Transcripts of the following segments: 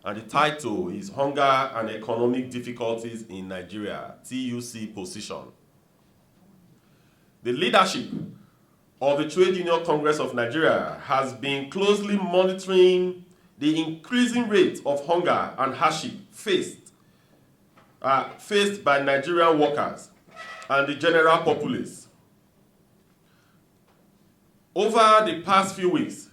and the title is Hunger and Economic Difficulties in Nigeria, TUC position. The leadership of the Trade Union Congress of Nigeria has been closely monitoring the increasing rate of hunger and hardship faced by Nigerian workers and the general populace. Over the past few weeks,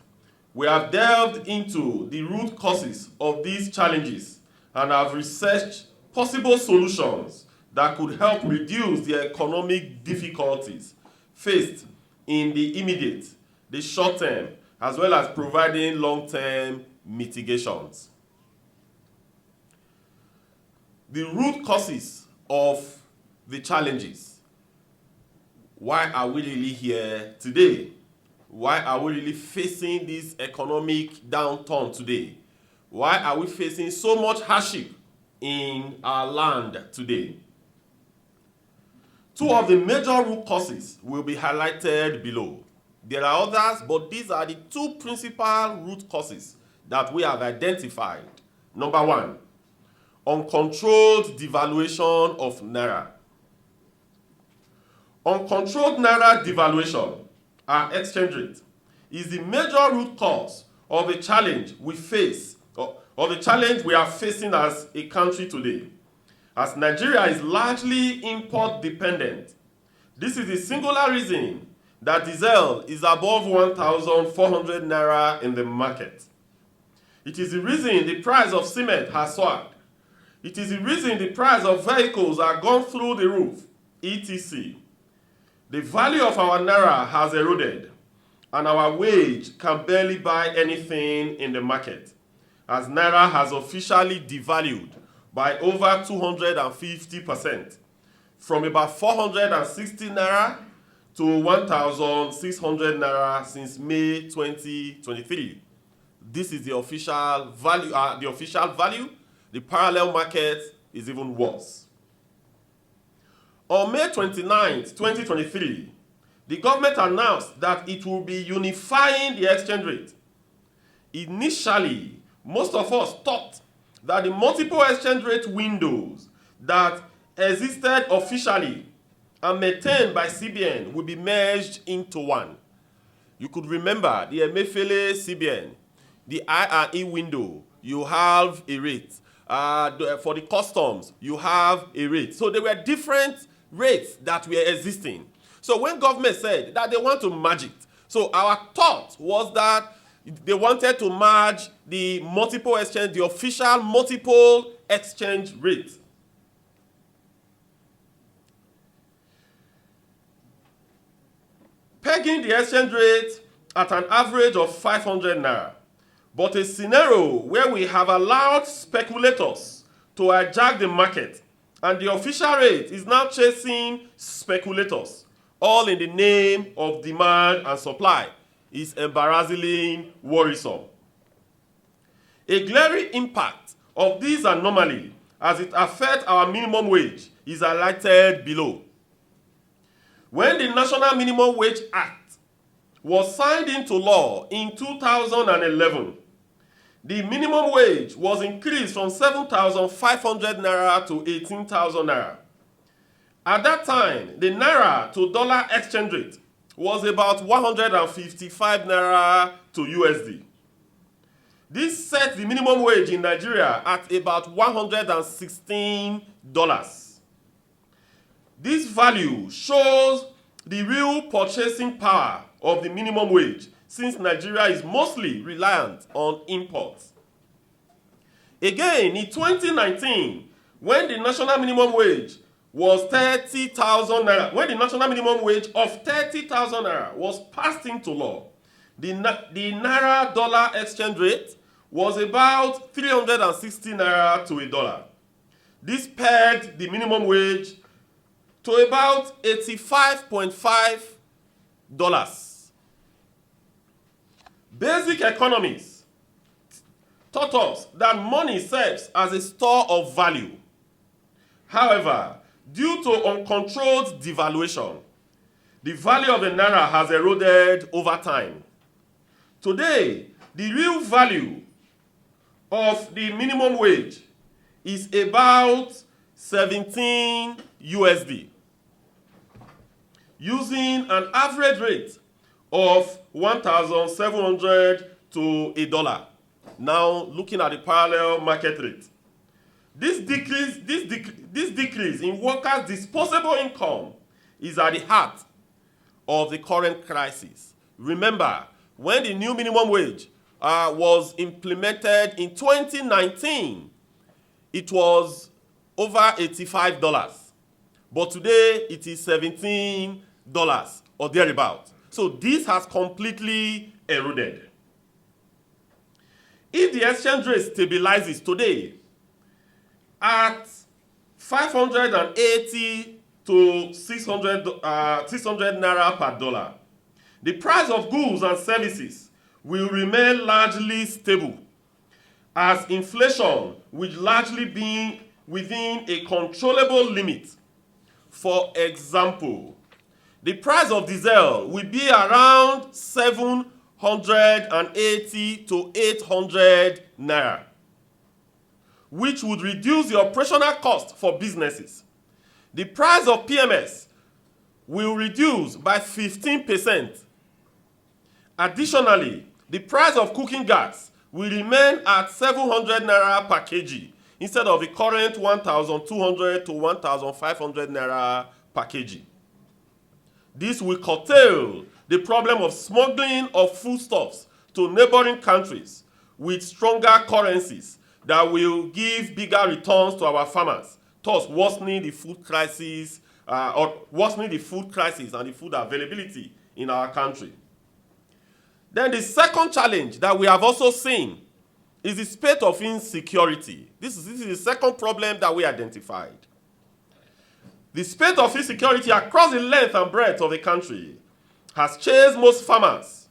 we have delved into the root causes of these challenges and have researched possible solutions that could help reduce the economic difficulties faced in the immediate, the short term, as well as providing long-term mitigations. The root causes of the challenges. Why are we really here today? Why are we really facing this economic downturn today? Why are we facing so much hardship in our land today? Two of the major root causes will be highlighted below. There are others, but these are the two principal root causes that we have identified. Number one, uncontrolled devaluation of Naira. Uncontrolled Naira devaluation, our exchange rate, is the major root cause of the challenge we face, or the challenge we are facing as a country today. As Nigeria is largely import dependent, this is the singular reason that diesel is above 1,400 Naira in the market. It is the reason the price of cement has soared. It is the reason the price of vehicles are gone through the roof, etc. The value of our Naira has eroded, and our wage can barely buy anything in the market, as Naira has officially devalued by over 250%, from about 460 Naira to 1,600 Naira since May 2023. This is the official value. The parallel market is even worse. On May 29, 2023, the government announced that it will be unifying the exchange rate. Initially, most of us thought that the multiple exchange rate windows that existed officially and maintained by CBN would be merged into one. You could remember the Emefiele CBN, the I&E window, you have a rate. For the customs, you have a rate. So there were different rates that were existing. So when government said that they want to merge it, so our thought was that they wanted to merge the multiple exchange, the official multiple exchange rate. Pegging the exchange rate at an average of 500 Naira, but a scenario where we have allowed speculators to hijack the market, and the official rate is now chasing speculators, all in the name of demand and supply, is embarrassingly worrisome. A glaring impact of this anomaly as it affects our minimum wage is highlighted below. When the National Minimum Wage Act was signed into law in 2011, the minimum wage was increased from 7,500 Naira to 18,000 Naira. At that time, the Naira to dollar exchange rate was about 155 Naira to USD. This set the minimum wage in Nigeria at about $116. This value shows the real purchasing power of the minimum wage, since Nigeria is mostly reliant on imports. Again, in 2019, when the national minimum wage was 30,000 Naira, when the national minimum wage of 30,000 Naira was passed into law, the Naira dollar exchange rate was about 360 Naira to $1. This pegged the minimum wage to about $85.5. Basic economics taught us that money serves as a store of value. However, due to uncontrolled devaluation, the value of the Naira has eroded over time. Today, the real value of the minimum wage is about 17 USD, using an average rate of 1,700 to $1. Now, looking at the parallel market rate, this decrease in workers' disposable income is at the heart of the current crisis. Remember, when the new minimum wage was implemented in 2019, it was over $85. But today, it is $17 or thereabout. So this has completely eroded. If the exchange rate stabilizes today at 580 to 600 Naira per dollar, the price of goods and services will remain largely stable, as inflation will largely be within a controllable limit. For example, the price of diesel will be around 780 to 800 Naira, which would reduce the operational cost for businesses. The price of PMS will reduce by 15%. Additionally, the price of cooking gas will remain at 700 Naira per kg instead of the current 1,200 to 1,500 Naira per kg. This will curtail the problem of smuggling of foodstuffs to neighboring countries with stronger currencies that will give bigger returns to our farmers, thus worsening the food crisis and the food availability in our country. Then the second challenge that we have also seen is the spate of insecurity. This is the second problem that we identified. The spate of insecurity across the length and breadth of the country has chased most farmers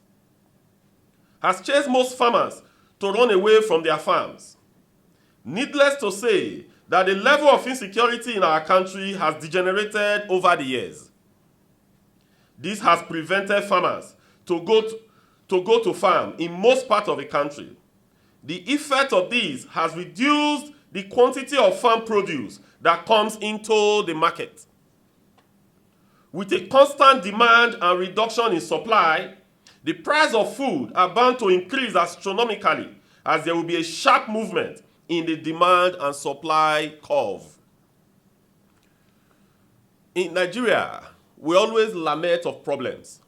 to run away from their farms. Needless to say that the level of insecurity in our country has degenerated over the years. This has prevented farmers to go to farm in most parts of the country. The effect of this has reduced the quantity of farm produce that comes into the market. With a constant demand and reduction in supply, the price of food are bound to increase astronomically, as there will be a sharp movement in the demand and supply curve. In Nigeria, we always lament of problems.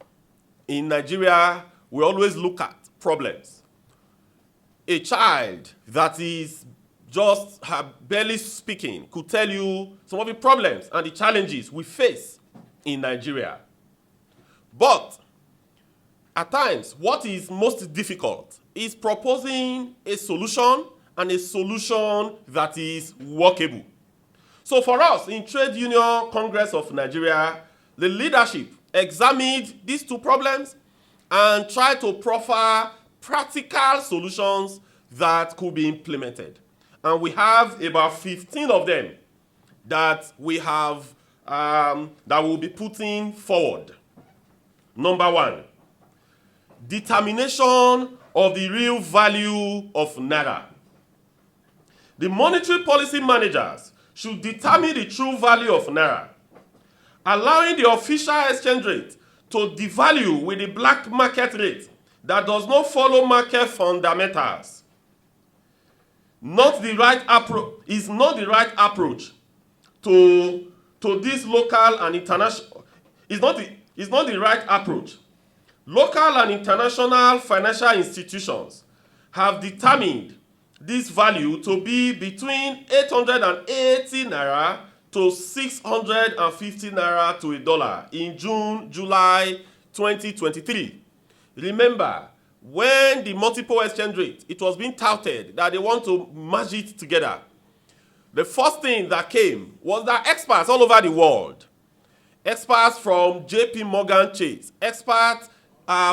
In Nigeria, we always look at problems. A child that is just barely speaking could tell you some of the problems and the challenges we face in Nigeria. But at times, what is most difficult is proposing a solution, and a solution that is workable. So for us in Trade Union Congress of Nigeria, the leadership examined these two problems and tried to proffer practical solutions that could be implemented. And we have about 15 of them that we have that we'll be putting forward. Number one, determination of the real value of Naira. The monetary policy managers should determine the true value of Naira, allowing the official exchange rate to devalue with the black market rate that does not follow market fundamentals. Is not the right approach to this local and international. Is not the right approach. Local and international financial institutions have determined this value to be between 880 Naira to 650 Naira to $1 in July 2023. Remember, when the multiple exchange rate, it was being touted that they want to merge it together. The first thing that came was that experts all over the world, experts from JP Morgan Chase, experts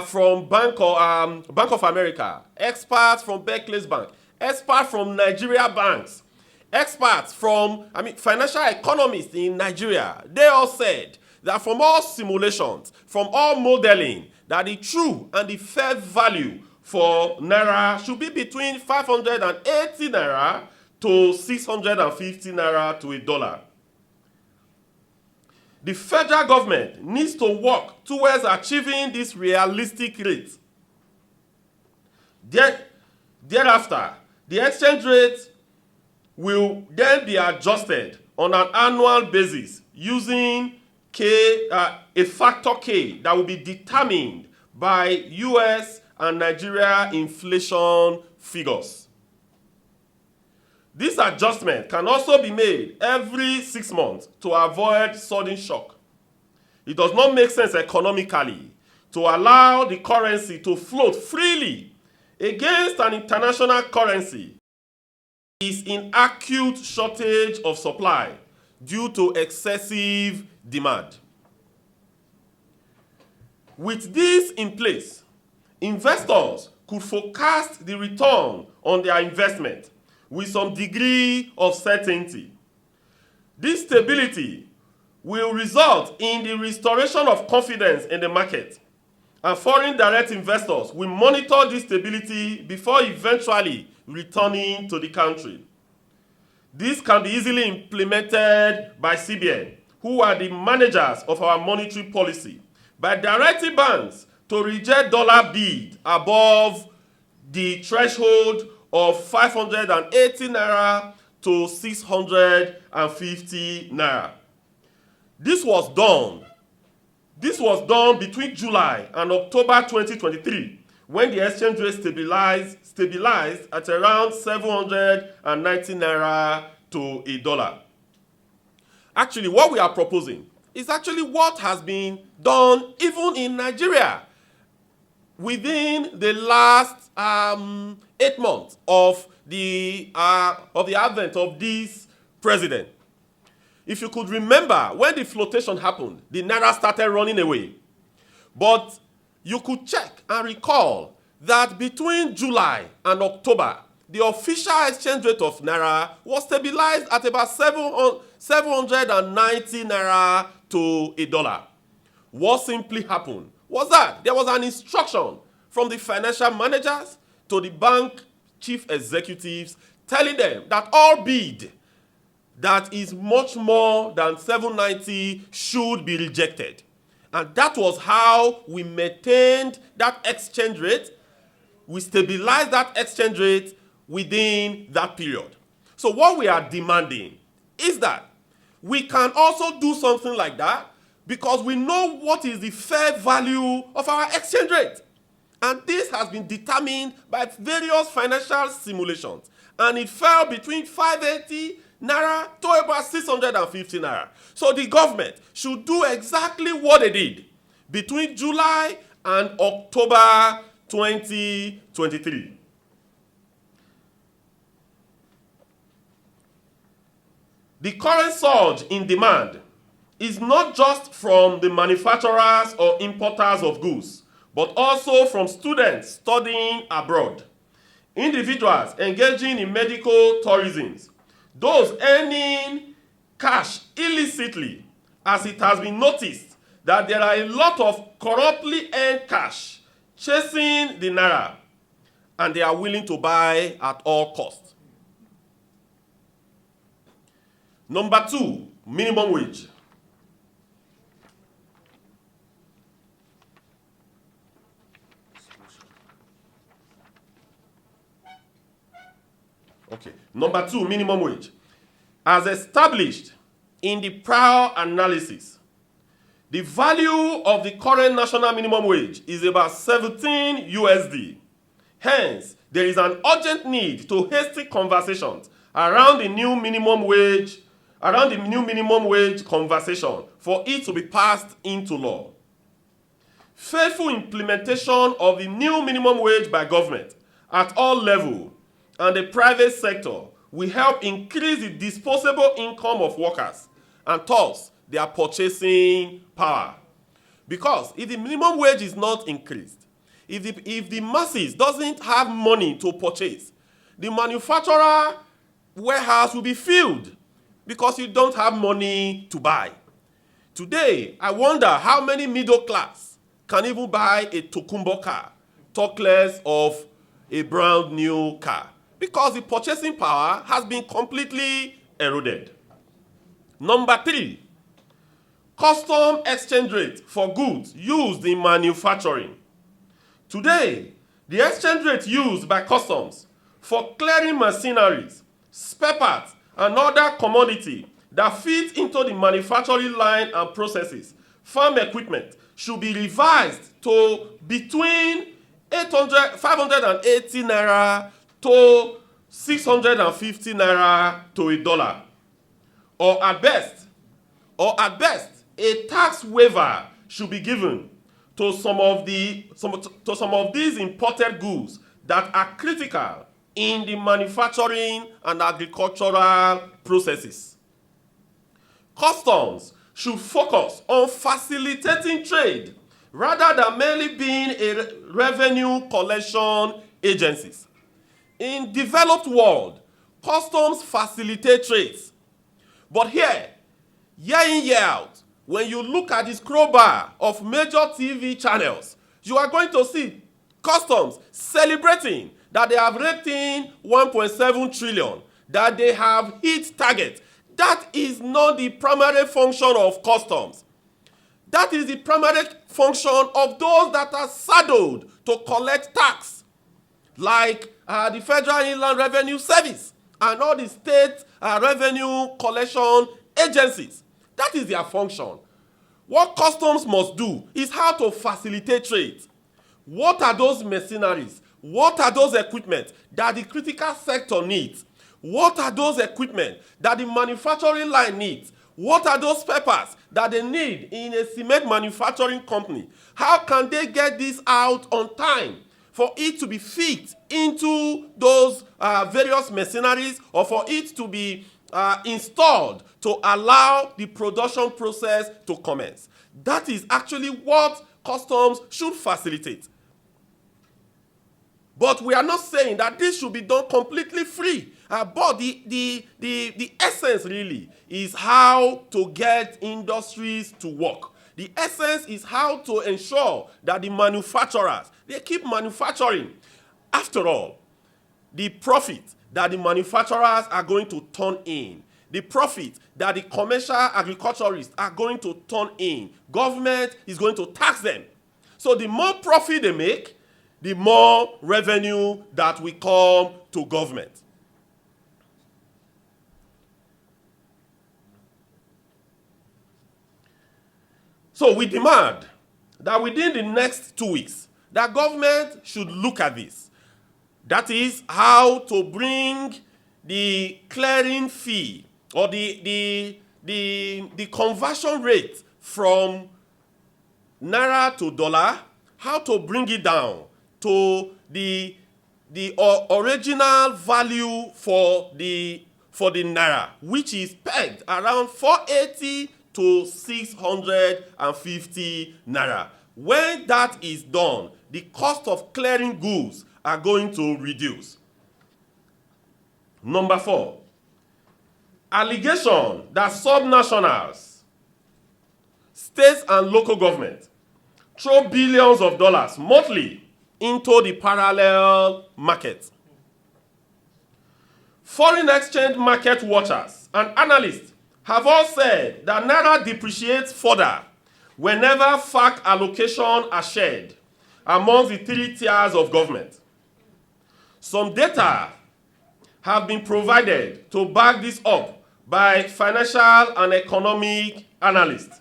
from Bank of America, experts from Barclays Bank, experts from Nigeria banks, experts from financial economists in Nigeria, they all said that from all simulations, from all modeling, that the true and the fair value for Naira should be between 580 Naira to 650 Naira to a dollar. The federal government needs to work towards achieving this realistic rate. Thereafter, the exchange rate will then be adjusted on an annual basis using a factor K that will be determined by US and Nigeria inflation figures. This adjustment can also be made every 6 months to avoid sudden shock. It does not make sense economically to allow the currency to float freely against an international currency is in acute shortage of supply due to excessive demand. With this in place, investors could forecast the return on their investment with some degree of certainty. This stability will result in the restoration of confidence in the market, and foreign direct investors will monitor this stability before eventually returning to the country. This can be easily implemented by CBN, who are the managers of our monetary policy, by directing banks to reject dollar bid above the threshold of 580 Naira to 650 Naira. This was done between July and October 2023, when the exchange rate stabilized at around 790 Naira to a dollar. Actually, what we are proposing is actually what has been done even in Nigeria within the last 8 months of the advent of this president. If you could remember, when the flotation happened, the Naira started running away. But you could check and recall that between July and October, the official exchange rate of Naira was stabilized at about 790 Naira to a dollar. What simply happened was that there was an instruction from the financial managers to the bank chief executives telling them that all bid that is much more than 790 should be rejected. And that was how we maintained that exchange rate. We stabilized that exchange rate within that period. So what we are demanding is that we can also do something like that because we know what is the fair value of our exchange rate. And this has been determined by various financial simulations. And it fell between 580 Naira to about 650 Naira. So the government should do exactly what they did between July and October 2023. The current surge in demand is not just from the manufacturers or importers of goods, but also from students studying abroad, individuals engaging in medical tourism, those earning cash illicitly, as it has been noticed that there are a lot of corruptly earned cash chasing the Naira, and they are willing to buy at all costs. Number 2, minimum wage. Okay. Number 2, minimum wage. As established in the prior analysis, the value of the current national minimum wage is about 17 USD. Hence, there is an urgent need to hasty conversations around the new minimum wage conversation for it to be passed into law. Faithful implementation of the new minimum wage by government at all levels and the private sector will help increase the disposable income of workers and thus their purchasing power. Because if the minimum wage is not increased, if the masses doesn't have money to purchase, the manufacturer warehouse will be filled because you don't have money to buy. Today, I wonder how many middle class can even buy a Tokumbo car, talk less of a brand new car, because the purchasing power has been completely eroded. Number 3, custom exchange rate for goods used in manufacturing. Today, the exchange rate used by customs for clearing machineries, spare parts, and other commodity that fit into the manufacturing line and processes, farm equipment, should be revised to between 580 naira to 650 naira to $1. Or at best, a tax waiver should be given to some of these imported goods that are critical in the manufacturing and agricultural processes. Customs should focus on facilitating trade rather than merely being a revenue collection agencies. In developed world, customs facilitate trades. But here in, year out, when you look at the scroll bar of major TV channels, you are going to see customs celebrating that they have raked in 1.7 trillion, that they have hit target. That is not the primary function of customs. That is the primary function of those that are saddled to collect tax, like the Federal Inland Revenue Service and all the state revenue collection agencies. That is their function. What customs must do is how to facilitate trade. What are those machineries? What are those equipment that the critical sector needs? What are those equipment that the manufacturing line needs? What are those spare parts that they need in a cement manufacturing company? How can they get this out on time for it to be fit into those various machineries, or for it to be installed to allow the production process to commence? That is actually what customs should facilitate. But we are not saying that this should be done completely free. But the essence really is how to get industries to work. The essence is how to ensure that the manufacturers, they keep manufacturing. After all, the profit that the manufacturers are going to turn in, the profit that the commercial agriculturists are going to turn in, government is going to tax them. So the more profit they make, the more revenue that will come to government. So we demand that within the next 2 weeks, that government should look at this. That is how to bring the clearing fee or the conversion rate from Naira to dollar, how to bring it down to the original value for the Naira, which is pegged around 480 to 650 Naira. When that is done, the cost of clearing goods are going to reduce. Number 4, allegation that subnationals, states and local government throw billions of dollars monthly into the parallel market. Foreign exchange market watchers and analysts have all said that Naira depreciates further whenever FAC allocations are shared among the 3 tiers of government. Some data have been provided to back this up by financial and economic analysts.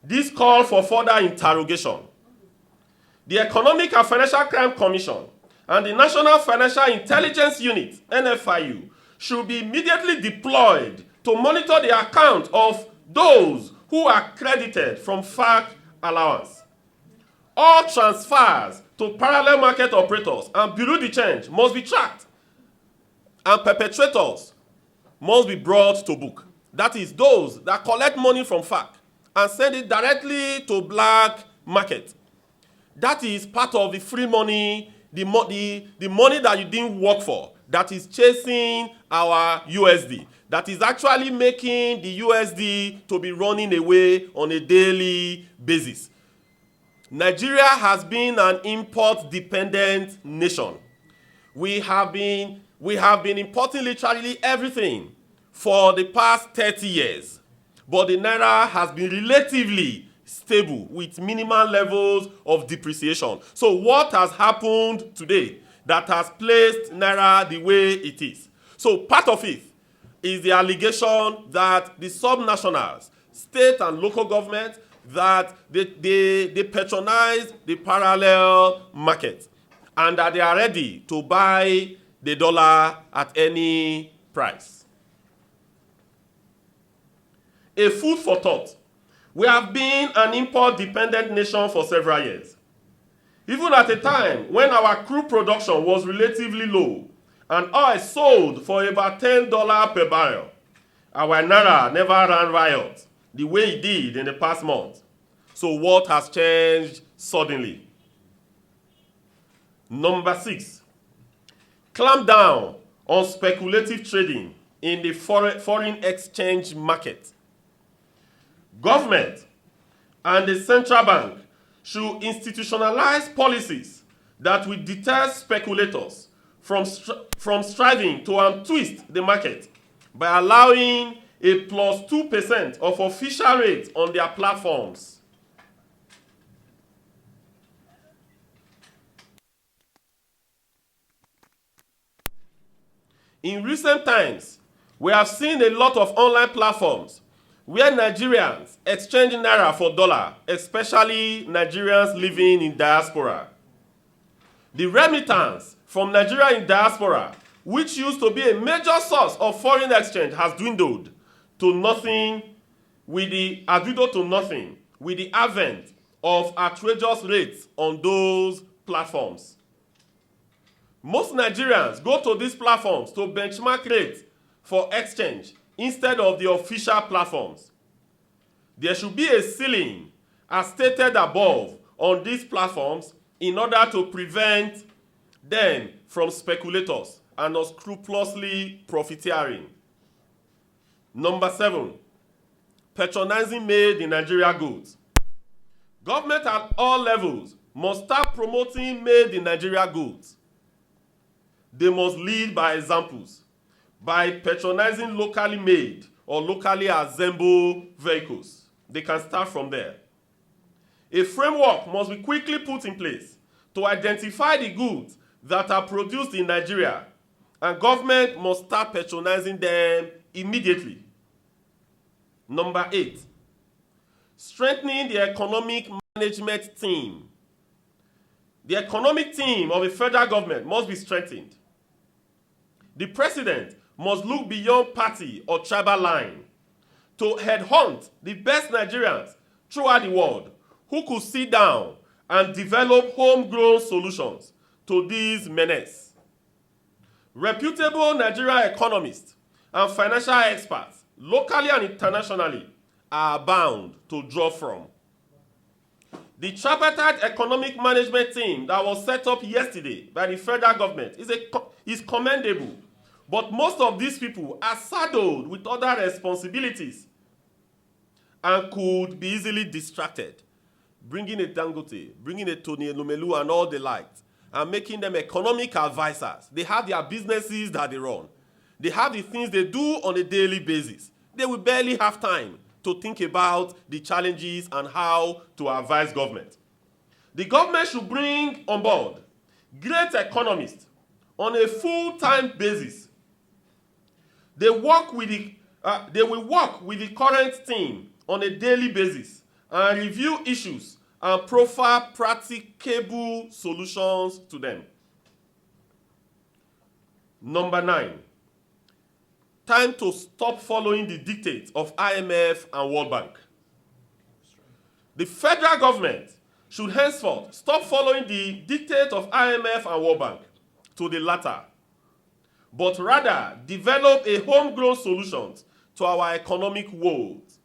This call for further interrogation. The Economic and Financial Crime Commission and the National Financial Intelligence Unit, NFIU, should be immediately deployed to monitor the account of those who are credited from FAC allowance. All transfers to parallel market operators and bureau de change must be tracked, and perpetrators must be brought to book. That is, those that collect money from FAC and send it directly to black market. That is part of the free money, the money that you didn't work for, that is chasing our USD, that is actually making the USD to be running away on a daily basis. Nigeria has been an import-dependent nation. We have been importing literally everything for the past 30 years. But the Naira has been relatively stable with minimal levels of depreciation. So what has happened today that has placed Naira the way it is? So part of it is the allegation that the subnationals, state and local government, that they patronize the parallel market and that they are ready to buy the dollar at any price. A food for thought. We have been an import-dependent nation for several years. Even at a time when our crude production was relatively low and oil sold for about $10 per barrel, our Naira never ran riot the way it did in the past month. So what has changed suddenly? Number 6, clamp down on speculative trading in the foreign exchange market. Government and the central bank should institutionalize policies that will deter speculators from striving to untwist the market by allowing a plus 2% of official rate on their platforms. In recent times, we have seen a lot of online platforms where Nigerians exchange Naira for dollar, especially Nigerians living in diaspora. The remittance from Nigeria in diaspora, which used to be a major source of foreign exchange, has dwindled to nothing with the advent of outrageous rates on those platforms. Most Nigerians go to these platforms to benchmark rates for exchange instead of the official platforms. There should be a ceiling, as stated above, on these platforms in order to prevent them from speculators and unscrupulously profiteering. Number 7, patronizing made in Nigeria goods. Government at all levels must start promoting made in Nigeria goods. They must lead by examples, by patronizing locally made or locally assembled vehicles. They can start from there. A framework must be quickly put in place to identify the goods that are produced in Nigeria, and government must start patronizing them immediately. Number 8, strengthening the economic management team. The economic team of the federal government must be strengthened. The president must look beyond party or tribal line to headhunt the best Nigerians throughout the world who could sit down and develop homegrown solutions to these menaces. Reputable Nigerian economists and financial experts, locally and internationally, are bound to draw from. The tripartite economic management team that was set up yesterday by the federal government is commendable, but most of these people are saddled with other responsibilities and could be easily distracted, bringing a Dangote, bringing a Tony Elumelu and all the likes, and making them economic advisors. They have their businesses that they run. They have the things they do on a daily basis. They will barely have time to think about the challenges and how to advise government. The government should bring on board great economists on a full-time basis. They will work with the current team on a daily basis and review issues and proffer practicable solutions to them. Number 9, time to stop following the dictates of IMF and World Bank. The federal government should henceforth stop following the dictates of IMF and World Bank to the latter, but rather develop a homegrown solution to our economic woes.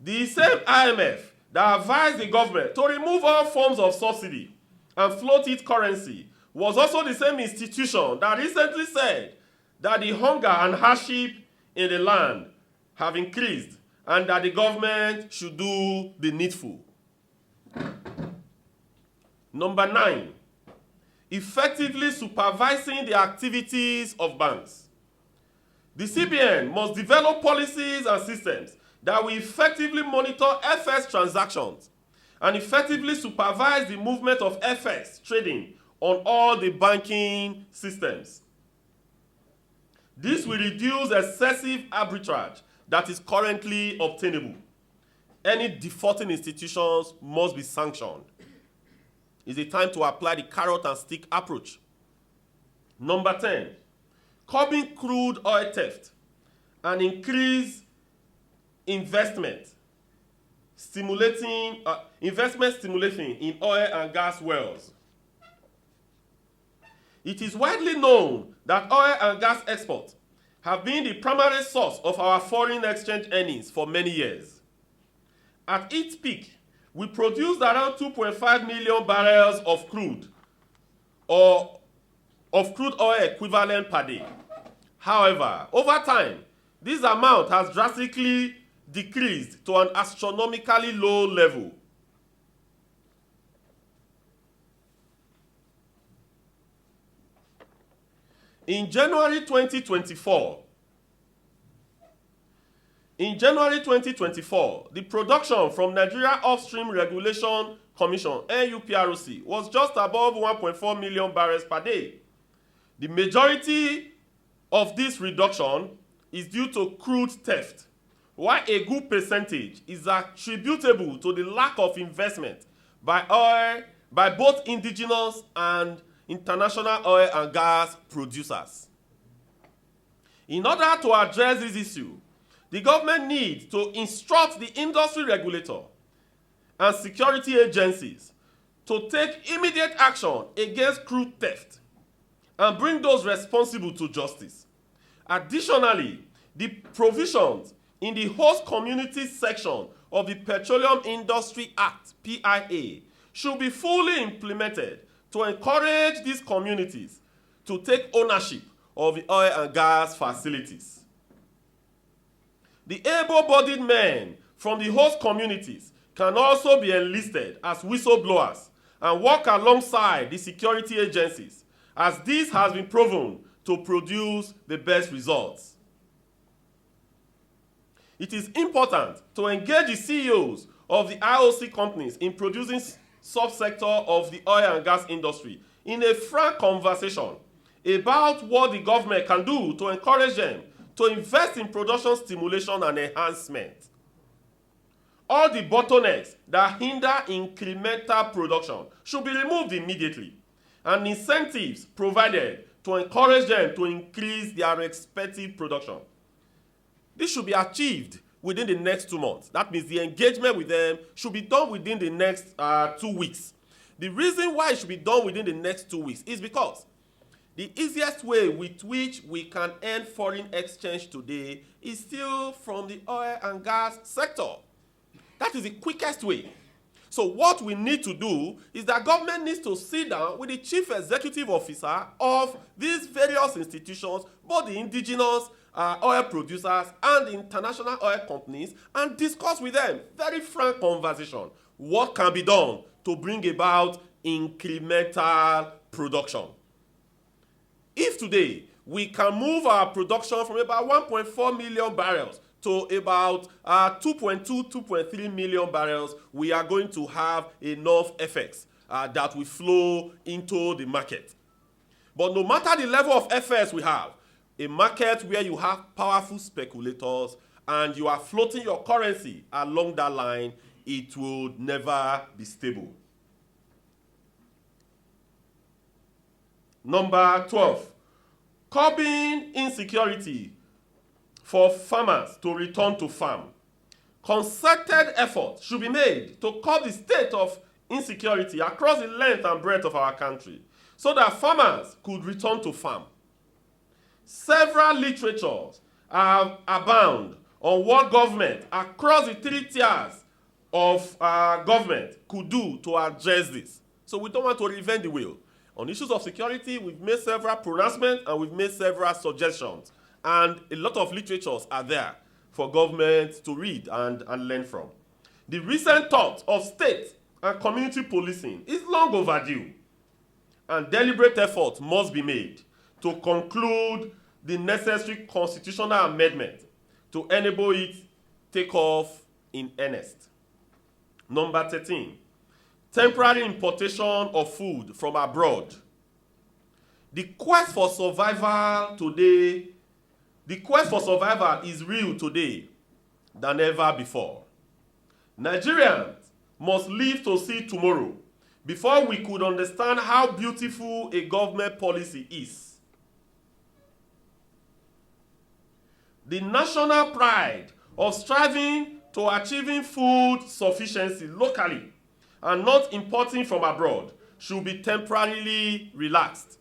The same IMF that advised the government to remove all forms of subsidy and float its currency was also the same institution that recently said that the hunger and hardship in the land have increased and that the government should do the needful. Number 9, effectively supervising the activities of banks. The CBN must develop policies and systems that will effectively monitor FX transactions and effectively supervise the movement of FX trading on all the banking systems. This will reduce excessive arbitrage that is currently obtainable. Any defaulting institutions must be sanctioned. It's a time to apply the carrot and stick approach. Number 10, curbing crude oil theft and increase investment stimulating in oil and gas wells. It is widely known that oil and gas exports have been the primary source of our foreign exchange earnings for many years. At its peak, we produced around 2.5 million barrels of crude or of crude oil equivalent per day. However, over time, this amount has drastically decreased to an astronomically low level. In January 2024, the production from Nigeria Upstream Regulation Commission (NUPRC) was just above 1.4 million barrels per day. The majority of this reduction is due to crude theft, while a good percentage is attributable to the lack of investment by both indigenous and international oil and gas producers. In order to address this issue, the government needs to instruct the industry regulator and security agencies to take immediate action against crude theft and bring those responsible to justice. Additionally, the provisions in the host communities section of the Petroleum Industry Act (PIA) should be fully implemented to encourage these communities to take ownership of the oil and gas facilities. The able-bodied men from the host communities can also be enlisted as whistleblowers and work alongside the security agencies, as this has been proven to produce the best results. It is important to engage the CEOs of the IOC companies in producing subsector of the oil and gas industry in a frank conversation about what the government can do to encourage them to invest in production stimulation and enhancement. All the bottlenecks that hinder incremental production should be removed immediately, and incentives provided to encourage them to increase their respective production. This should be achieved within the next 2 months. That means the engagement with them should be done within the next 2 weeks. The reason why it should be done within the next 2 weeks is because the easiest way with which we can earn foreign exchange today is still from the oil and gas sector. That is the quickest way. So what we need to do is that government needs to sit down with the chief executive officer of these various institutions, both the indigenous oil producers and the international oil companies, and discuss with them, very frank conversation, what can be done to bring about incremental production. If today we can move our production from about 1.4 million barrels to about 2.3 million barrels, we are going to have enough FX that will flow into the market. But no matter the level of FX we have, a market where you have powerful speculators and you are floating your currency along that line, it will never be stable. Number 12, curbing insecurity for farmers to return to farm. Concerted efforts should be made to curb the state of insecurity across the length and breadth of our country so that farmers could return to farm. Several literatures abound on what government across the 3 tiers of government could do to address this. So we don't want to reinvent the wheel. On issues of security, we've made several pronouncements and we've made several suggestions. And a lot of literatures are there for government to read and learn from. The recent thought of state and community policing is long overdue, and deliberate effort must be made to conclude the necessary constitutional amendment to enable it take off in earnest. Number 13, temporary importation of food from abroad. The quest for survival is real today than ever before. Nigerians must live to see tomorrow before we could understand how beautiful a government policy is. The national pride of striving to achieving food sufficiency locally and not importing from abroad should be temporarily relaxed.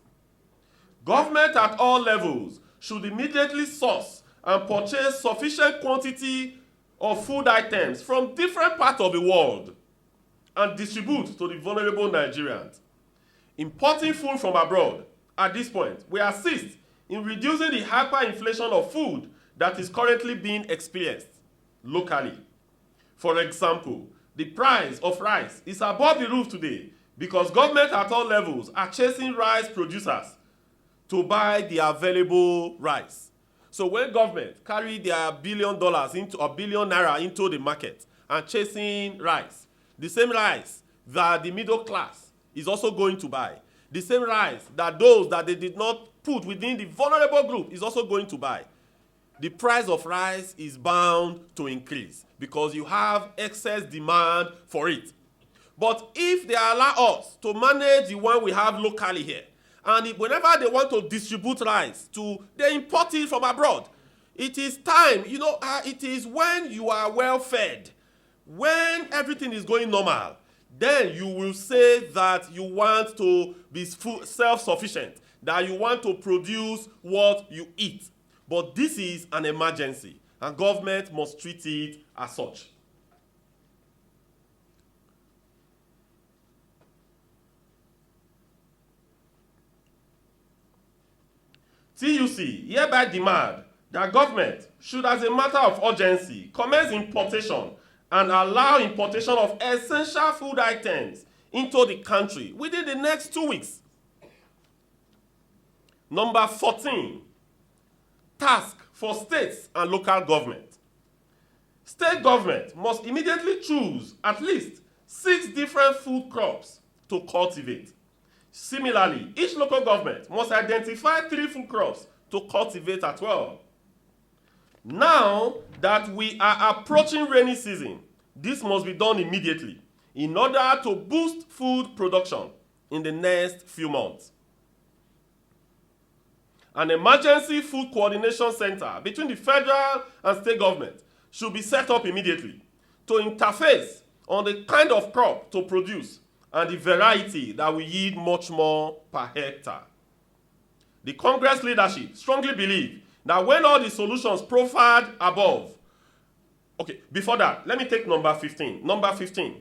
Government at all levels should immediately source and purchase sufficient quantity of food items from different parts of the world and distribute to the vulnerable Nigerians. Importing food from abroad at this point will assist in reducing the hyperinflation of food that is currently being experienced locally. For example, the price of rice is above the roof today because government at all levels are chasing rice producers to buy the available rice. So when government carry their $1 billion into $1 billion naira into the market and chasing rice, the same rice that the middle class is also going to buy, the same rice that those that they did not put within the vulnerable group is also going to buy, the price of rice is bound to increase because you have excess demand for it. But if they allow us to manage the one we have locally here, and whenever they want to distribute rice they import it from abroad. It is time, it is when you are well fed, when everything is going normal, then you will say that you want to be self-sufficient, that you want to produce what you eat. But this is an emergency, and government must treat it as such. TUC hereby demand that government should, as a matter of urgency, commence importation and allow importation of essential food items into the country within the next 2 weeks. Number 14, task for states and local government. State government must immediately choose at least 6 different food crops to cultivate. Similarly, each local government must identify 3 food crops to cultivate as well. Now that we are approaching rainy season, this must be done immediately in order to boost food production in the next few months. An emergency food coordination center between the federal and state government should be set up immediately to interface on the kind of crop to produce and the variety that will yield much more per hectare. The Congress leadership strongly believe that when all the solutions profiled above, before that, let me take number 15. Number 15,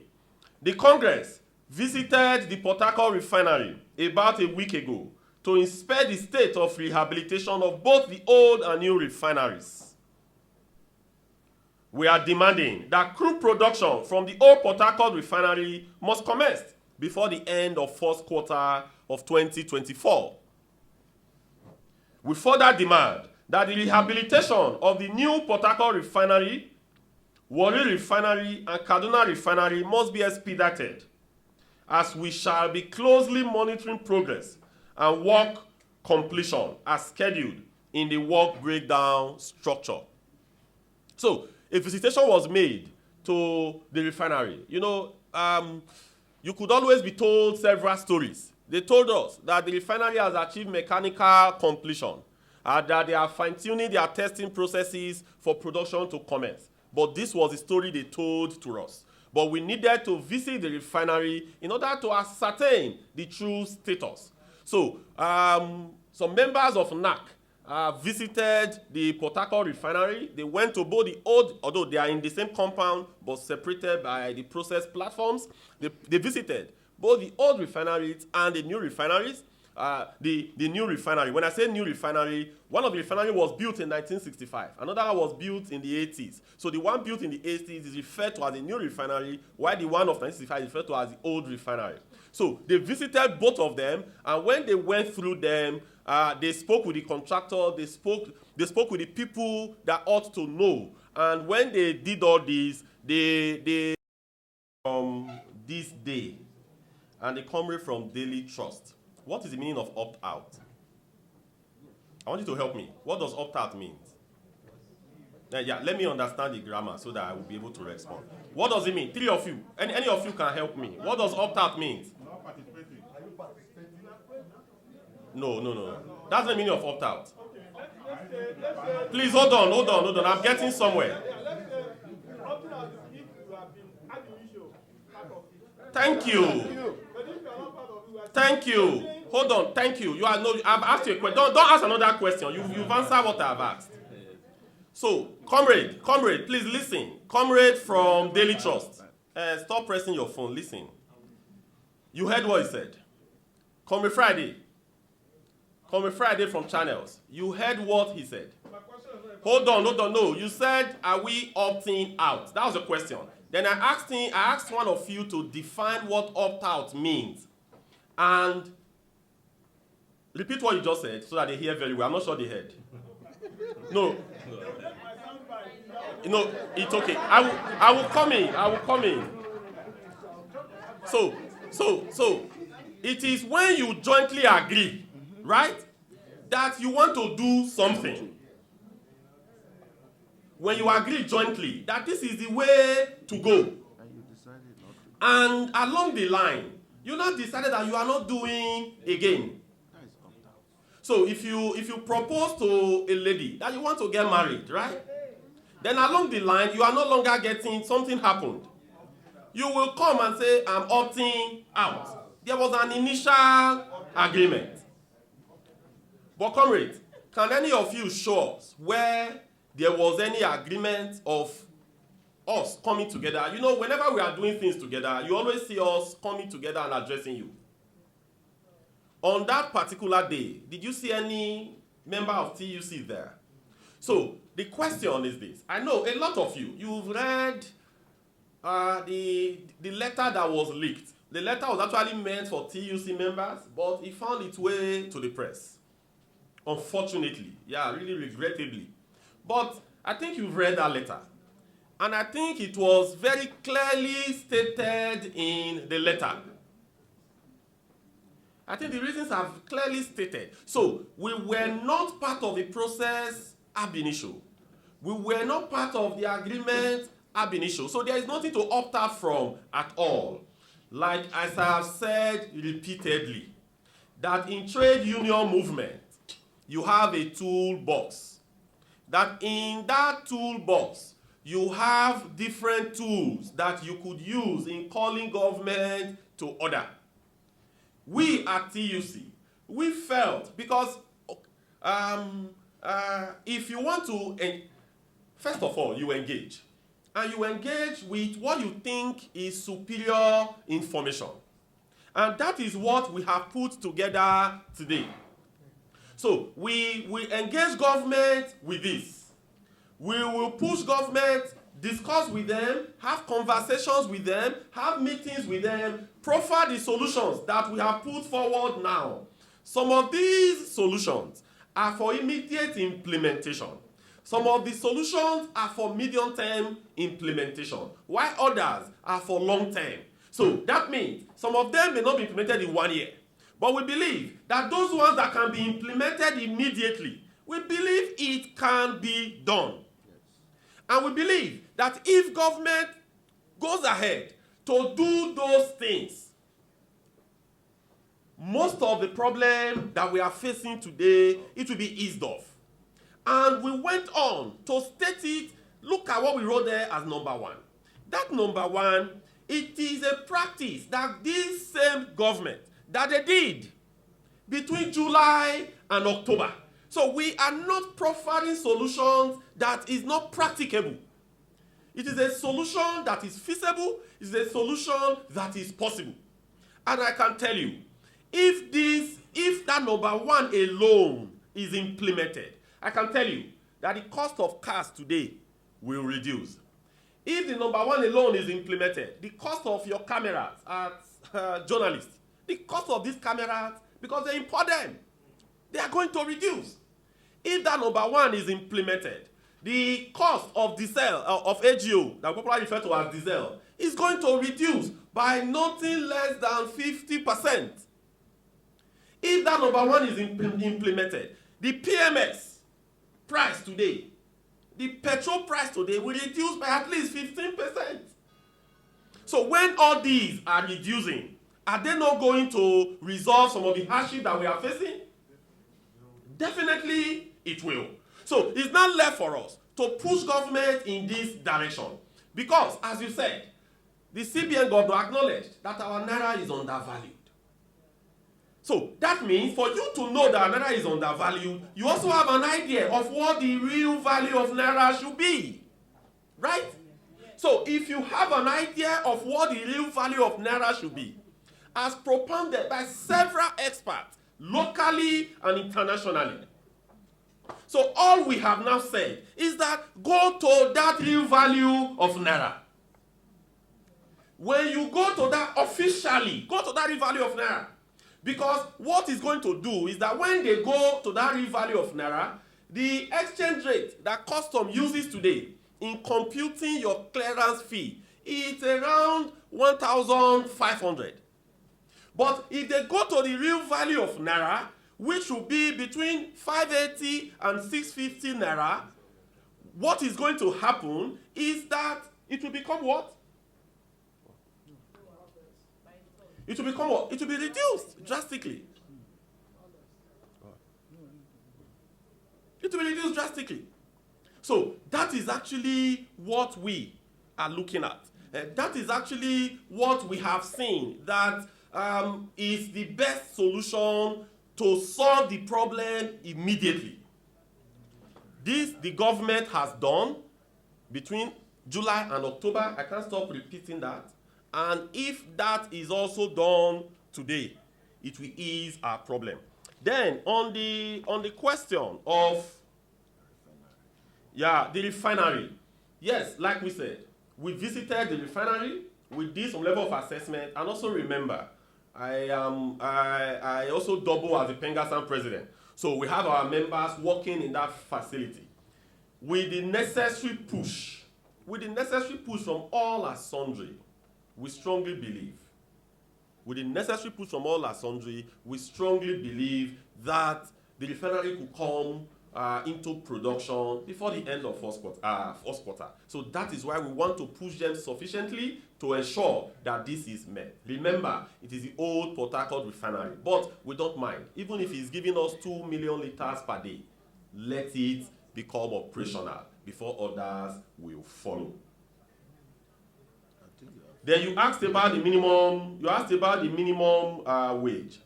the Congress visited the Port Harcourt refinery about a week ago to inspect the state of rehabilitation of both the old and new refineries. We are demanding that crude production from the old Port Harcourt refinery must commence before the end of first quarter of 2024. We further demand that the rehabilitation of the new Port Harcourt refinery, Warri refinery, and Kaduna refinery must be expedited, as we shall be closely monitoring progress and work completion as scheduled in the work breakdown structure. So, a visitation was made to the refinery. You could always be told several stories. They told us that the refinery has achieved mechanical completion and that they are fine-tuning their testing processes for production to commence. But this was the story they told to us. But we needed to visit the refinery in order to ascertain the true status. So, some members of NAC visited the Port Harcourt refinery. They went to both the old, although they are in the same compound but separated by the process platforms. They visited both the old refineries and the new refineries, the new refinery. When I say new refinery, one of the refinery was built in 1965. Another one was built in the 80s. So the one built in the 80s is referred to as a new refinery, while the one of 1965 is referred to as the old refinery. So they visited both of them, and when they went through them, they spoke with the contractor, they spoke with the people that ought to know. And when they did all this, they this day, and the comrade from Daily Trust. What is the meaning of opt-out? I want you to help me. What does opt-out mean? Yeah, let me understand the grammar so that I will be able to respond. What does it mean? Three of you. Any of you can help me. What does opt-out mean? No. That's the meaning of opt-out. Please, hold on. I'm getting somewhere. Thank you. Hold on. Thank you. I've asked you a question. Don't ask another question. You've answered what I've asked. So, comrade, please listen. Comrade from Daily Trust. Stop pressing your phone. Listen. You heard what he said. Comrade Friday from Channels. You heard what he said. Hold on. No. You said, are we opting out? That was the question. Then I asked one of you to define what opt-out means. And repeat what you just said so that they hear very well. I'm not sure they heard. No, it's okay. I will come in. So, it is when you jointly agree, right, that you want to do something. When you agree jointly that this is the way to go, and along the line, you now decided that you are not doing again. So if you propose to a lady that you want to get married, right? Then along the line, you are no longer getting, something happened. You will come and say, I'm opting out. There was an initial agreement. But comrade, can any of you show us where there was any agreement of us coming together? You know, whenever we are doing things together, you always see us coming together and addressing you. On that particular day, did you see any member of TUC there? So the question is this. I know a lot of you've read the letter that was leaked. The letter was actually meant for TUC members, but it found its way to the press. Unfortunately. Yeah, really regrettably. But I think you've read that letter. And I think it was very clearly stated in the letter. I think the reasons are clearly stated. So, we were not part of the process ab initio. We were not part of the agreement ab initio. So, there is nothing to opt out from at all. Like as I have said repeatedly, that in trade union movement, you have a toolbox. That in that toolbox, you have different tools that you could use in calling government to order. We at TUC, we felt, because if you want to, first of all, you engage. And you engage with what you think is superior information. And that is what we have put together today. So we engage government with this. We will push government, discuss with them, have conversations with them, have meetings with them, profile the solutions that we have put forward now. Some of these solutions are for immediate implementation. Some of the solutions are for medium-term implementation, while others are for long-term. So that means some of them may not be implemented in 1 year. But we believe that those ones that can be implemented immediately, we believe it can be done. And we believe that if government goes ahead to do those things, most of the problem that we are facing today, it will be eased off. And we went on to state it. Look at what we wrote there as number one. That number one, it is a practice that this same government, that they did between July and October. So we are not profiling solutions that is not practicable. It is a solution that is feasible. It is a solution that is possible. And I can tell you, if this if that number one alone is implemented, I can tell you that the cost of cars today will reduce. If the number one alone is implemented, the cost of your cameras as journalists, the cost of these cameras, because they import them, they are going to reduce. If that number one is implemented, the cost of diesel, of AGO, that we popularly refer to as diesel, is going to reduce by nothing less than 50%. If that number one is implemented, the PMS price today, the petrol price today will reduce by at least 15%. So when all these are reducing, are they not going to resolve some of the hardship that we are facing? Definitely it will. So it's not left for us to push government in this direction. Because, as you said, the CBN governor acknowledged that our Naira is undervalued. So that means for you to know that Naira is undervalued, you also have an idea of what the real value of Naira should be. Right? So if you have an idea of what the real value of Naira should be, as propounded by several experts, locally and internationally. So all we have now said is that go to that real value of Naira. When you go to that officially, go to that real value of Naira. Because what it's going to do is that when they go to that real value of Naira, the exchange rate that custom uses today in computing your clearance fee is around 1,500. But if they go to the real value of Naira, which will be between 580 and 650 Naira, what is going to happen is that it will become what? It will become what? It will be reduced drastically. It will be reduced drastically. So that is actually what we are looking at. That is actually what we have seen that is the best solution to solve the problem immediately. This the government has done between July and October. I can't stop repeating that. And if that is also done today, it will ease our problem. Then on the question of the refinery. Yes, like we said, we visited the refinery, we did some level of assessment, and also remember, I also double as the Pengassan president. So we have our members working in that facility with the necessary push, from all and sundry. We strongly believe, with the necessary push from all and sundry, we strongly believe that the refinery could come into production before the end of first quarter. So that is why we want to push them sufficiently to ensure that this is met. Remember, it is the old Port Harcourt refinery, but we don't mind. Even if it's giving us 2 million liters per day, let it become operational before others will follow. Then you asked about the minimum. Wage.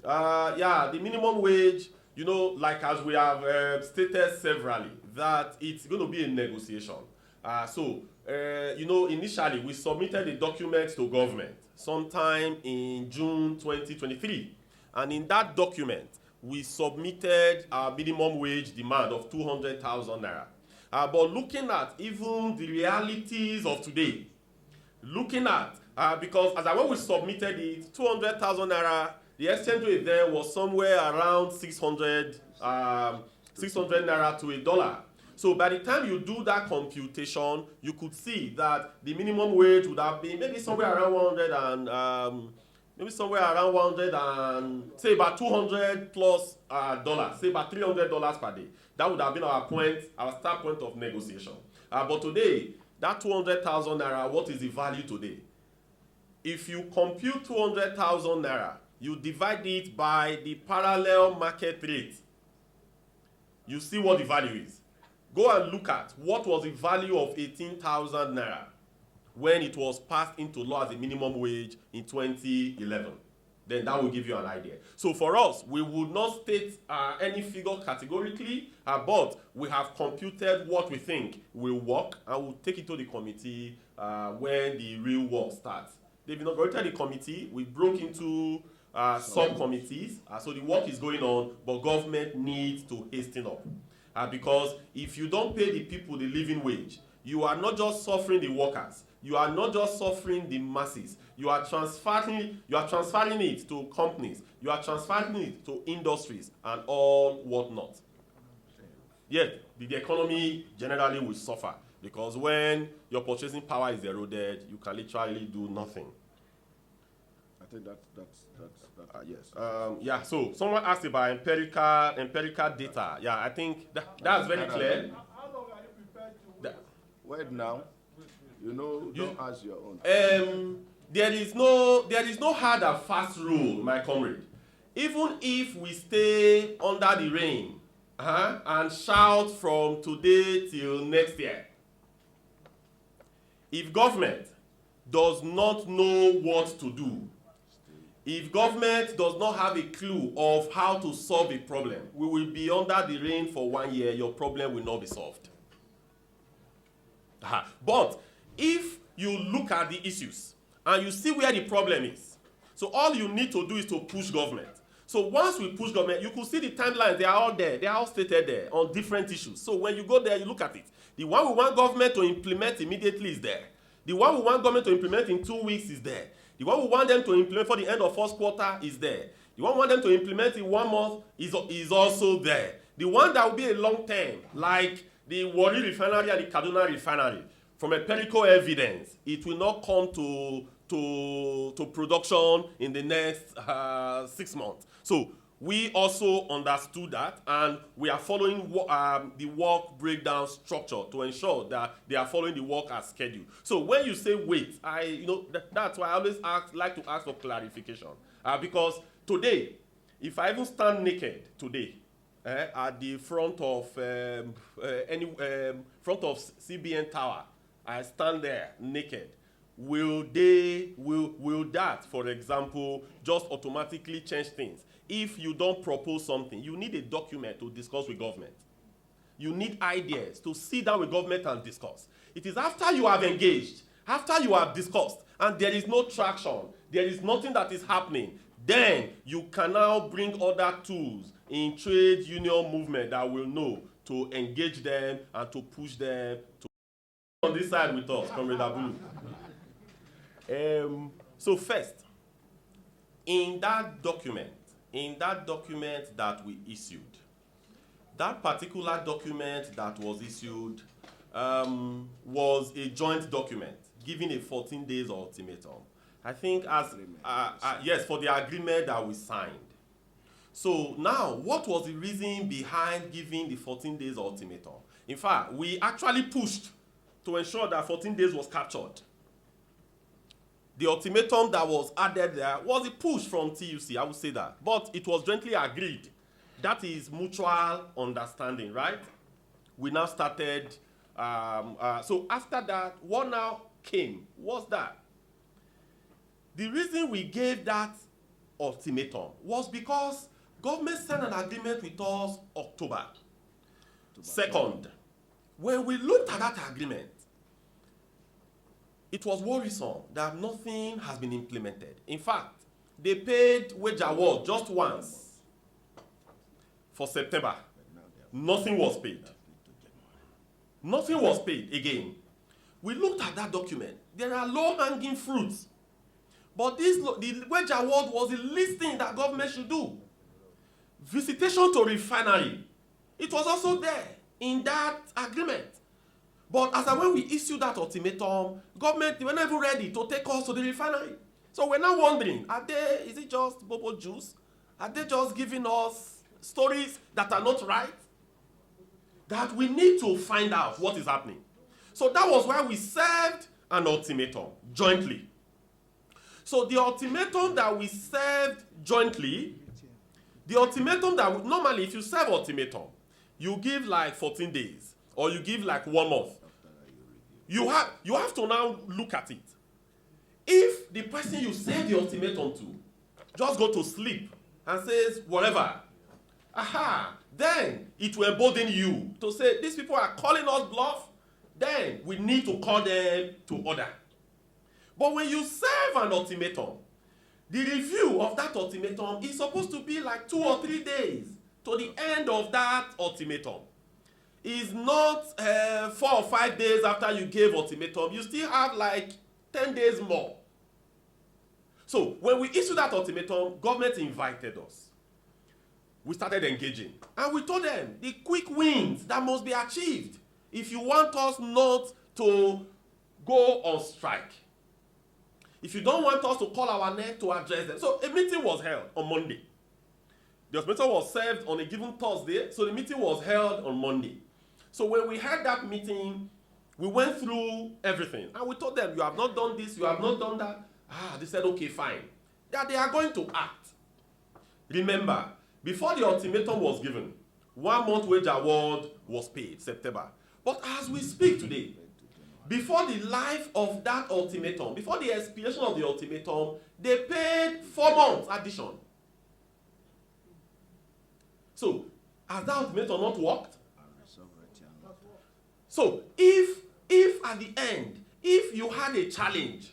The minimum wage. You know, like as we have stated severally, that it's going to be a negotiation. Initially we submitted the documents to government sometime in June 2023, and in that document we submitted our minimum wage demand of 200,000 naira. But looking at even the realities of today. Because when we submitted it, 200,000 naira, the exchange rate there was somewhere around 600 naira to $1. So by the time you do that computation, you could see that the minimum wage would have been maybe somewhere around 100 and say about 200 plus dollars, say about $300 per day. That would have been our start point of negotiation. But today, that 200,000 naira, what is the value today? If you compute 200,000 naira, you divide it by the parallel market rate, you see what the value is. Go and look at what was the value of 18,000 naira when it was passed into law as a minimum wage in 2011. Then that will give you an idea. So for us, we would not state any figure categorically, but we have computed what we think will work, and we'll take it to the committee when the real work starts. They've inaugurated the committee. We broke into subcommittees. So the work is going on, but government needs to hasten up. Because if you don't pay the people the living wage, you are not just suffering the workers, you are not just suffering the masses, you are transferring it to companies, you are transferring it to industries and all whatnot. Yet, the economy generally will suffer, because when your purchasing power is eroded, you can literally do nothing. I think that's yes. Yeah, so someone asked about empirical data. Yeah, I think that's very clear. How long are you prepared to wait? Wait now. Don't ask your own. There is no hard and fast rule, my comrade. Even if we stay under the rain and shout from today till next year, if government does not know what to do, if government does not have a clue of how to solve a problem, we will be under the rain for 1 year, your problem will not be solved. But if you look at the issues and you see where the problem is, so all you need to do is to push government. So once we push government, you could see the timelines, they are all there, they are all stated there on different issues. So when you go there, you look at it. The one we want government to implement immediately is there. The one we want government to implement in 2 weeks is there. The one we want them to implement for the end of first quarter is there. The one we want them to implement in 1 month is also there. The one that will be a long term, like the Warri refinery and the Kaduna refinery, from empirical evidence, it will not come to production in the next 6 months. So we also understood that, and we are following the work breakdown structure to ensure that they are following the work as scheduled. So when you say wait, that's why I always like to ask for clarification. Because today, if I even stand naked today at the front of CBN Tower, I stand there naked. Will that, for example, just automatically change things? If you don't propose something, you need a document to discuss with government. You need ideas to sit down with government and discuss. It is after you have engaged, after you have discussed, and there is no traction, there is nothing that is happening, then you can now bring other tools in trade union movement that will know to engage them and to push them to on this side with us, Comrade Abulu. So first, in that document that we issued, that particular document that was issued was a joint document giving a 14 days ultimatum. I think yes, for the agreement that we signed. So now, what was the reason behind giving the 14 days ultimatum? In fact, we actually pushed to ensure that 14 days was captured. The ultimatum that was added there was a push from TUC, I would say that. But it was jointly agreed. That is mutual understanding, right? We now started, so after that, what now came was that the reason we gave that ultimatum was because government signed an agreement with us October 2nd. When we looked at that agreement, it was worrisome that nothing has been implemented. In fact, they paid wage award just once for September. Nothing was paid. Nothing was paid again. We looked at that document. There are low-hanging fruits. But the wage award was the least thing that government should do. Visitation to refinery, it was also there in that agreement. But as when we issued that ultimatum, government, they were never ready to take us to the refinery. So we're now wondering, is it just bobo juice? Are they just giving us stories that are not right? That we need to find out what is happening. So that was why we served an ultimatum jointly. So the ultimatum that we served jointly, the ultimatum that normally if you serve ultimatum, you give like 14 days or you give like 1 month. You have to now look at it. If the person you serve the ultimatum to just go to sleep and says whatever, then it will embolden you to say these people are calling us bluff, then we need to call them to order. But when you serve an ultimatum, the review of that ultimatum is supposed to be like 2 or 3 days to the end of that ultimatum. It's not 4 or 5 days after you gave ultimatum. You still have like 10 days more. So when we issued that ultimatum, government invited us. We started engaging. And we told them the quick wins that must be achieved if you want us not to go on strike. If you don't want us to call our name to address them. So a meeting was held on Monday. The ultimatum was served on a given Thursday, so the meeting was held on Monday. So when we had that meeting, we went through everything. And we told them, you have not done this, you have not done that. They said, okay, fine. That they are going to act. Remember, before the ultimatum was given, 1 month wage award was paid, September. But as we speak today, before the life of that ultimatum, before the expiration of the ultimatum, they paid 4 months addition. So, has that ultimatum not worked? So, if at the end, if you had a challenge,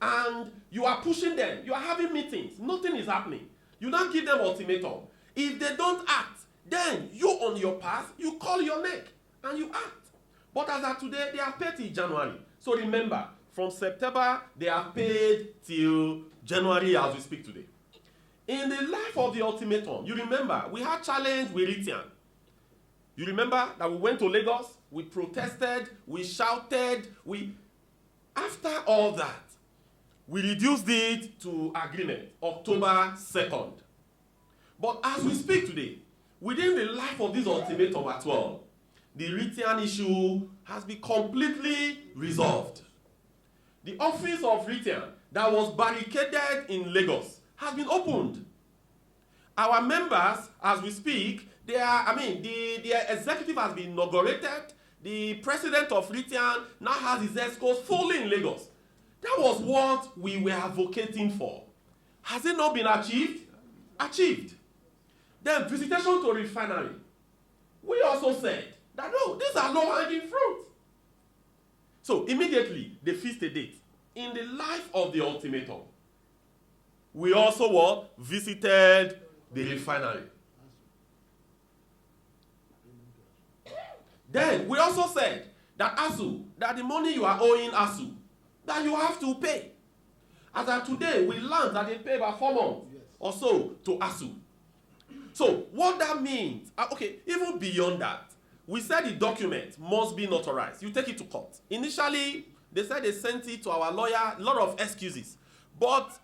and you are pushing them, you are having meetings, nothing is happening, you don't give them ultimatum. If they don't act, then you on your path, you call your neck, and you act. But as of today, they are paid till January. So remember, from September, they are paid till January as we speak today. In the life of the ultimatum, you remember, we had challenge with Ritian. You remember that we went to Lagos, we protested, we shouted, after all that, we reduced it to agreement, October 2nd. But as we speak today, within the life of this ultimatum at all, the Ritian issue has been completely resolved. The office of Ritian that was barricaded in Lagos has been opened. Our members, as we speak, the executive has been inaugurated. The president of Ritian now has his escorts fully in Lagos. That was what we were advocating for. Has it not been achieved? Achieved. Then visitation to refinery. We also said that no, these are low-hanging fruit. So immediately they fixed a date. In the life of the ultimatum, we also visited the refinery. Then we also said that ASU, that the money you are owing ASU, that you have to pay. As of today, we learned that they pay about 4 months or so to ASU. So what that means, okay, even beyond that, we said the document must be notarized. You take it to court. Initially, they said they sent it to our lawyer, a lot of excuses. But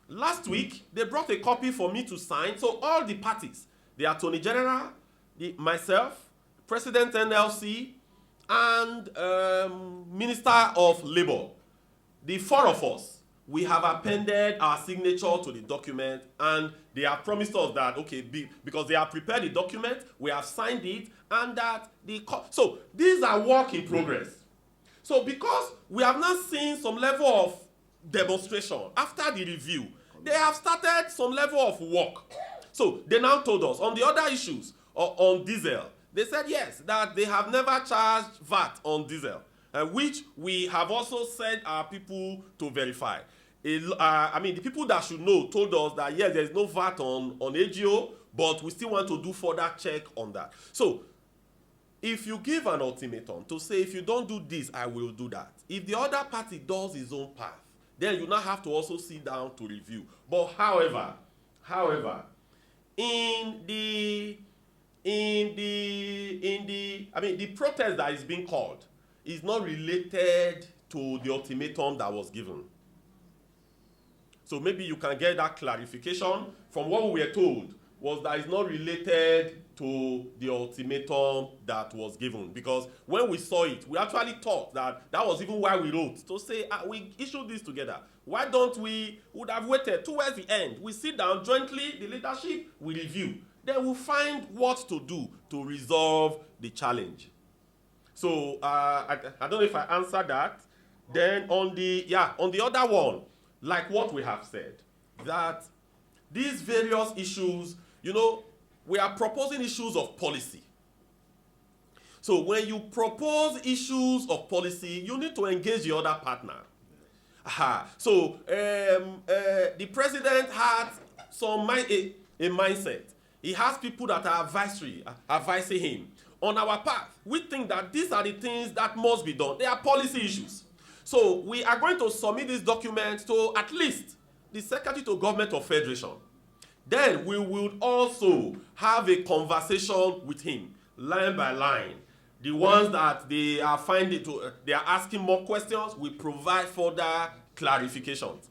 last week, they brought a copy for me to sign. So all the parties, the Attorney General, myself, President NLC, and Minister of Labor, the 4 of us, we have appended our signature to the document, and they have promised us that, okay, because they have prepared the document, we have signed it, and that so these are work in progress. So because we have not seen some level of demonstration after the review, they have started some level of work. So they now told us on the other issues on diesel, they said yes, that they have never charged VAT on diesel, which we have also sent our people to verify. The people that should know told us that yes, there is no VAT on AGO, but we still want to do further check on that. So if you give an ultimatum to say, if you don't do this, I will do that. If the other party does his own path, then you now have to also sit down to review. But however, the protest that is being called is not related to the ultimatum that was given. So maybe you can get that clarification from what we were told was that it's not related to the ultimatum that was given. Because when we saw it, we actually thought that was even why we wrote, to say, we issued this together. Why don't we would have waited towards the end? We sit down jointly, the leadership, we review. Then we'll find what to do to resolve the challenge. So I don't know if I answered that. Then on the other one, like what we have said, that these various issues, we are proposing issues of policy. So when you propose issues of policy, you need to engage the other partner. So the president had a mindset. He has people that are advising him. On our path, we think that these are the things that must be done. They are policy issues. So we are going to submit this document to at least the Secretary to Government of Federation. Then we will also have a conversation with him, line by line. The ones that they are asking more questions, we provide further clarifications.